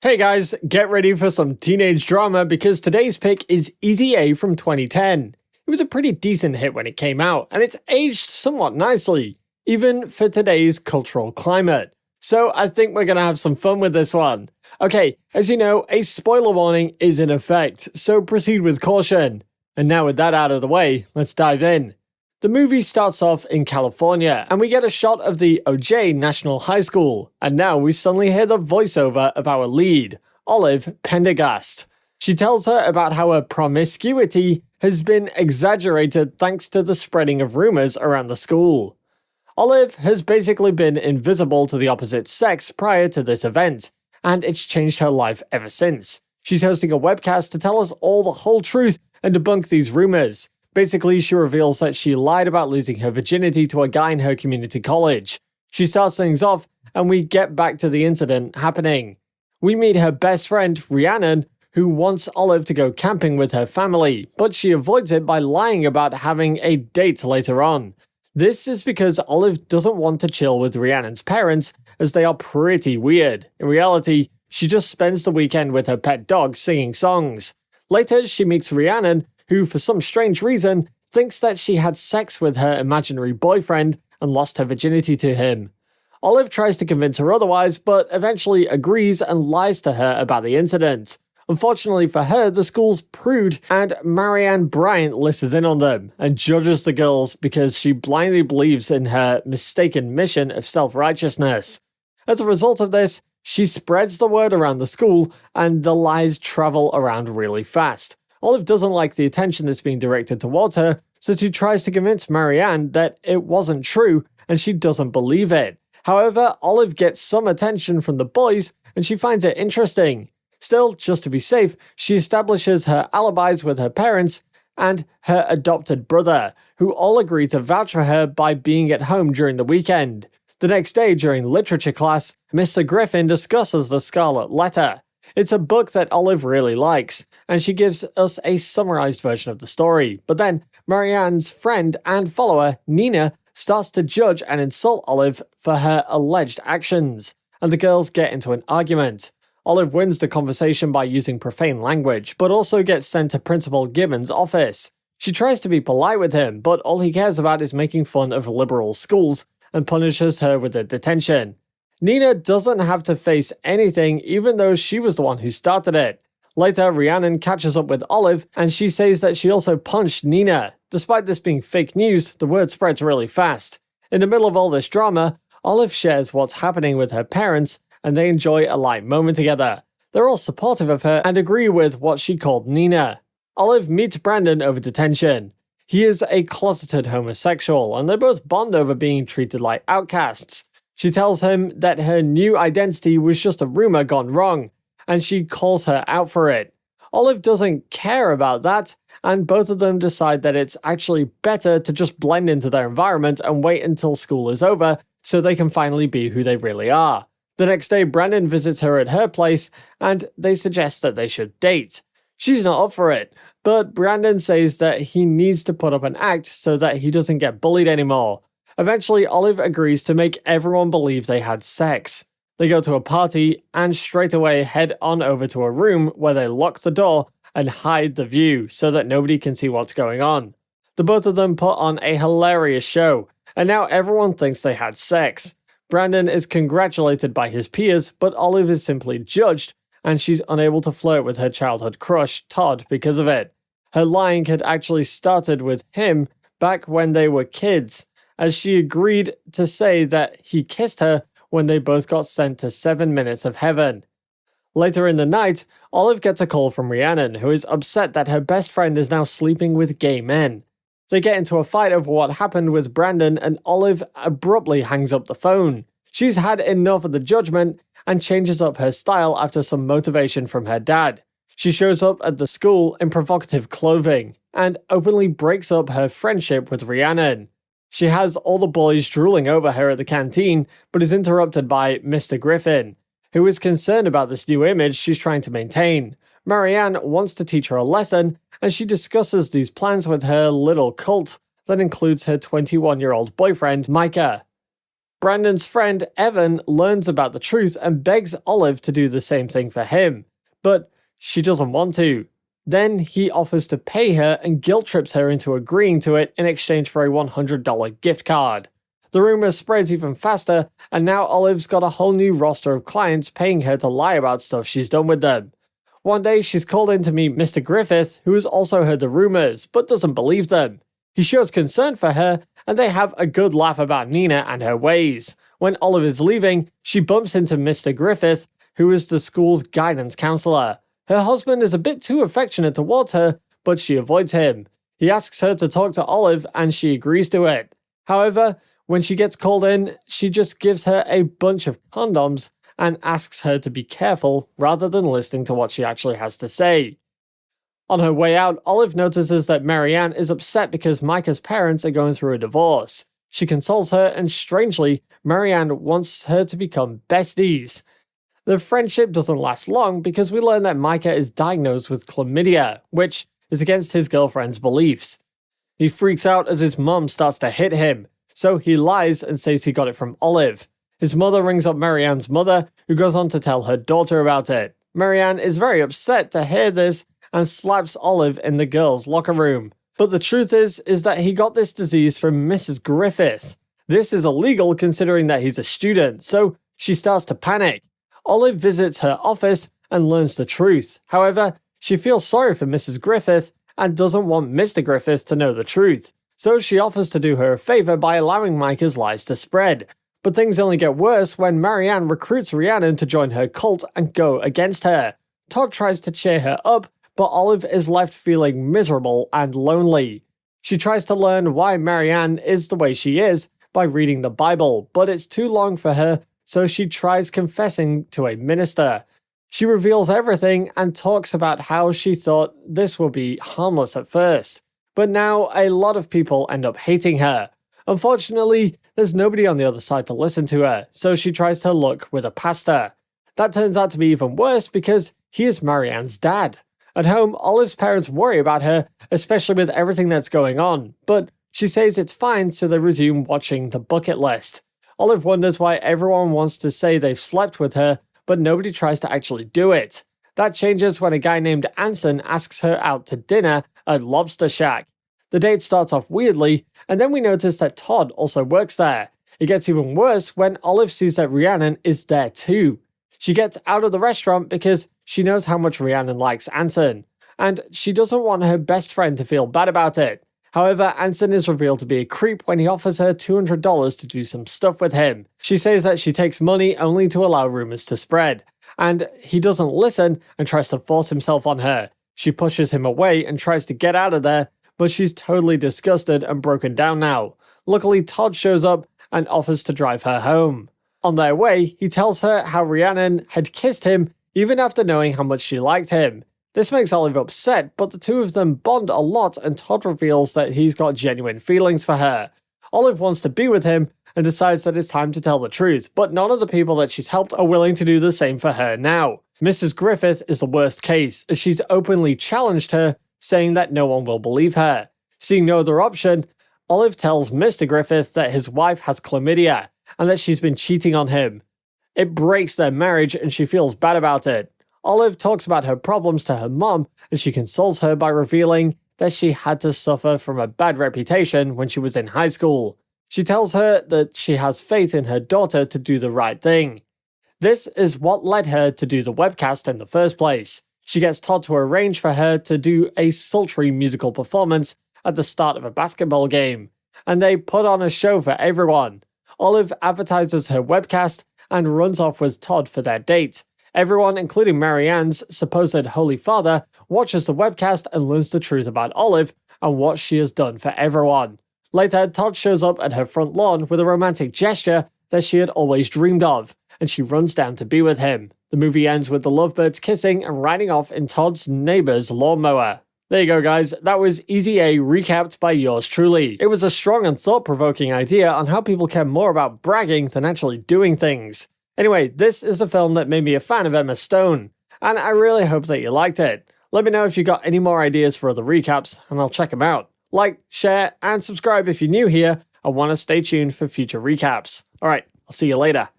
Hey guys, get ready for some teenage drama because today's pick is Easy A from 2010. It was a pretty decent hit when it came out, and it's aged somewhat nicely, even for today's cultural climate. So I think we're gonna have some fun with this one. Okay, as you know, a spoiler warning is in effect, so proceed with caution. And now with that out of the way, let's dive in. The movie starts off in California, and we get a shot of the OJ National High School, and now we suddenly hear the voiceover of our lead, Olive Pendergast. She tells her about how her promiscuity has been exaggerated thanks to the spreading of rumors around the school. Olive has basically been invisible to the opposite sex prior to this event, and it's changed her life ever since. She's hosting a webcast to tell us all the whole truth and debunk these rumors. Basically, she reveals that she lied about losing her virginity to a guy in her community college. She starts things off, and we get back to the incident happening. We meet her best friend, Rhiannon, who wants Olive to go camping with her family, but she avoids it by lying about having a date later on. This is because Olive doesn't want to chill with Rhiannon's parents, as they are pretty weird. In reality, she just spends the weekend with her pet dog singing songs. Later, she meets Rhiannon, who for some strange reason thinks that she had sex with her imaginary boyfriend and lost her virginity to him. Olive tries to convince her otherwise, but eventually agrees and lies to her about the incident. Unfortunately for her, the school's prude and Marianne Bryant listens in on them and judges the girls because she blindly believes in her mistaken mission of self-righteousness. As a result of this, she spreads the word around the school and the lies travel around really fast. Olive doesn't like the attention that's being directed towards her, so she tries to convince Marianne that it wasn't true, and she doesn't believe it. However, Olive gets some attention from the boys, and she finds it interesting. Still, just to be safe, she establishes her alibis with her parents and her adopted brother, who all agree to vouch for her by being at home during the weekend. The next day, during literature class, Mr. Griffin discusses the Scarlet Letter. It's a book that Olive really likes, and she gives us a summarized version of the story. But then, Marianne's friend and follower, Nina, starts to judge and insult Olive for her alleged actions, and the girls get into an argument. Olive wins the conversation by using profane language, but also gets sent to Principal Gibbons' office. She tries to be polite with him, but all he cares about is making fun of liberal schools, and punishes her with a detention. Nina doesn't have to face anything even though she was the one who started it. Later, Rhiannon catches up with Olive and she says that she also punched Nina. Despite this being fake news, the word spreads really fast. In the middle of all this drama, Olive shares what's happening with her parents and they enjoy a light moment together. They're all supportive of her and agree with what she called Nina. Olive meets Brandon over detention. He is a closeted homosexual and they both bond over being treated like outcasts. She tells him that her new identity was just a rumor gone wrong, and she calls her out for it. Olive doesn't care about that, and both of them decide that it's actually better to just blend into their environment and wait until school is over so they can finally be who they really are. The next day, Brandon visits her at her place, and they suggest that they should date. She's not up for it, but Brandon says that he needs to put up an act so that he doesn't get bullied anymore. Eventually, Olive agrees to make everyone believe they had sex. They go to a party and straight away head on over to a room where they lock the door and hide the view so that nobody can see what's going on. The both of them put on a hilarious show, and now everyone thinks they had sex. Brandon is congratulated by his peers, but Olive is simply judged, and she's unable to flirt with her childhood crush, Todd, because of it. Her lying had actually started with him back when they were kids, as she agreed to say that he kissed her when they both got sent to 7 minutes of heaven. Later in the night, Olive gets a call from Rhiannon, who is upset that her best friend is now sleeping with gay men. They get into a fight over what happened with Brandon, and Olive abruptly hangs up the phone. She's had enough of the judgment and changes up her style after some motivation from her dad. She shows up at the school in provocative clothing and openly breaks up her friendship with Rhiannon. She has all the boys drooling over her at the canteen, but is interrupted by Mr. Griffin, who is concerned about this new image she's trying to maintain. Marianne wants to teach her a lesson, and she discusses these plans with her little cult that includes her 21-year-old boyfriend, Micah. Brandon's friend Evan learns about the truth and begs Olive to do the same thing for him, but she doesn't want to. Then he offers to pay her and guilt trips her into agreeing to it in exchange for a $100 gift card. The rumor spreads even faster, and now Olive's got a whole new roster of clients paying her to lie about stuff she's done with them. One day she's called in to meet Mr. Griffith, who has also heard the rumors, but doesn't believe them. He shows concern for her, and they have a good laugh about Nina and her ways. When Olive is leaving, she bumps into Mr. Griffith, who is the school's guidance counselor. Her husband is a bit too affectionate towards her, but she avoids him. He asks her to talk to Olive, and she agrees to it. However, when she gets called in, she just gives her a bunch of condoms and asks her to be careful rather than listening to what she actually has to say. On her way out, Olive notices that Marianne is upset because Micah's parents are going through a divorce. She consoles her, and strangely, Marianne wants her to become besties. The friendship doesn't last long because we learn that Micah is diagnosed with chlamydia, which is against his girlfriend's beliefs. He freaks out as his mum starts to hit him, so he lies and says he got it from Olive. His mother rings up Marianne's mother, who goes on to tell her daughter about it. Marianne is very upset to hear this and slaps Olive in the girls' locker room. But the truth is that he got this disease from Mrs. Griffith. This is illegal considering that he's a student, so she starts to panic. Olive visits her office and learns the truth. However, she feels sorry for Mrs. Griffith and doesn't want Mr. Griffith to know the truth. So she offers to do her a favor by allowing Micah's lies to spread. But things only get worse when Marianne recruits Rhiannon to join her cult and go against her. Todd tries to cheer her up, but Olive is left feeling miserable and lonely. She tries to learn why Marianne is the way she is by reading the Bible, but it's too long for her, so she tries confessing to a minister. She reveals everything and talks about how she thought this would be harmless at first. But now a lot of people end up hating her. Unfortunately, there's nobody on the other side to listen to her, so she tries her luck with a pastor. That turns out to be even worse because he is Marianne's dad. At home, Olive's parents worry about her, especially with everything that's going on, but she says it's fine, so they resume watching The Bucket List. Olive wonders why everyone wants to say they've slept with her, but nobody tries to actually do it. That changes when a guy named Anson asks her out to dinner at Lobster Shack. The date starts off weirdly, and then we notice that Todd also works there. It gets even worse when Olive sees that Rhiannon is there too. She gets out of the restaurant because she knows how much Rhiannon likes Anson, and she doesn't want her best friend to feel bad about it. However, Anson is revealed to be a creep when he offers her $200 to do some stuff with him. She says that she takes money only to allow rumors to spread, and he doesn't listen and tries to force himself on her. She pushes him away and tries to get out of there, but she's totally disgusted and broken down now. Luckily, Todd shows up and offers to drive her home. On their way, he tells her how Rhiannon had kissed him even after knowing how much she liked him. This makes Olive upset, but the two of them bond a lot and Todd reveals that he's got genuine feelings for her. Olive wants to be with him and decides that it's time to tell the truth, but none of the people that she's helped are willing to do the same for her now. Mrs. Griffith is the worst case, as she's openly challenged her, saying that no one will believe her. Seeing no other option, Olive tells Mr. Griffith that his wife has chlamydia, and that she's been cheating on him. It breaks their marriage and she feels bad about it. Olive talks about her problems to her mom, and she consoles her by revealing that she had to suffer from a bad reputation when she was in high school. She tells her that she has faith in her daughter to do the right thing. This is what led her to do the webcast in the first place. She gets Todd to arrange for her to do a sultry musical performance at the start of a basketball game, and they put on a show for everyone. Olive advertises her webcast and runs off with Todd for their date. Everyone, including Marianne's supposed Holy Father, watches the webcast and learns the truth about Olive and what she has done for everyone. Later, Todd shows up at her front lawn with a romantic gesture that she had always dreamed of, and she runs down to be with him. The movie ends with the lovebirds kissing and riding off in Todd's neighbor's lawnmower. There you go, guys. That was Easy A recapped by yours truly. It was a strong and thought-provoking idea on how people care more about bragging than actually doing things. Anyway, this is the film that made me a fan of Emma Stone, and I really hope that you liked it. Let me know if you got any more ideas for other recaps, and I'll check them out. Like, share, and subscribe if you're new here and want to stay tuned for future recaps. Alright, I'll see you later.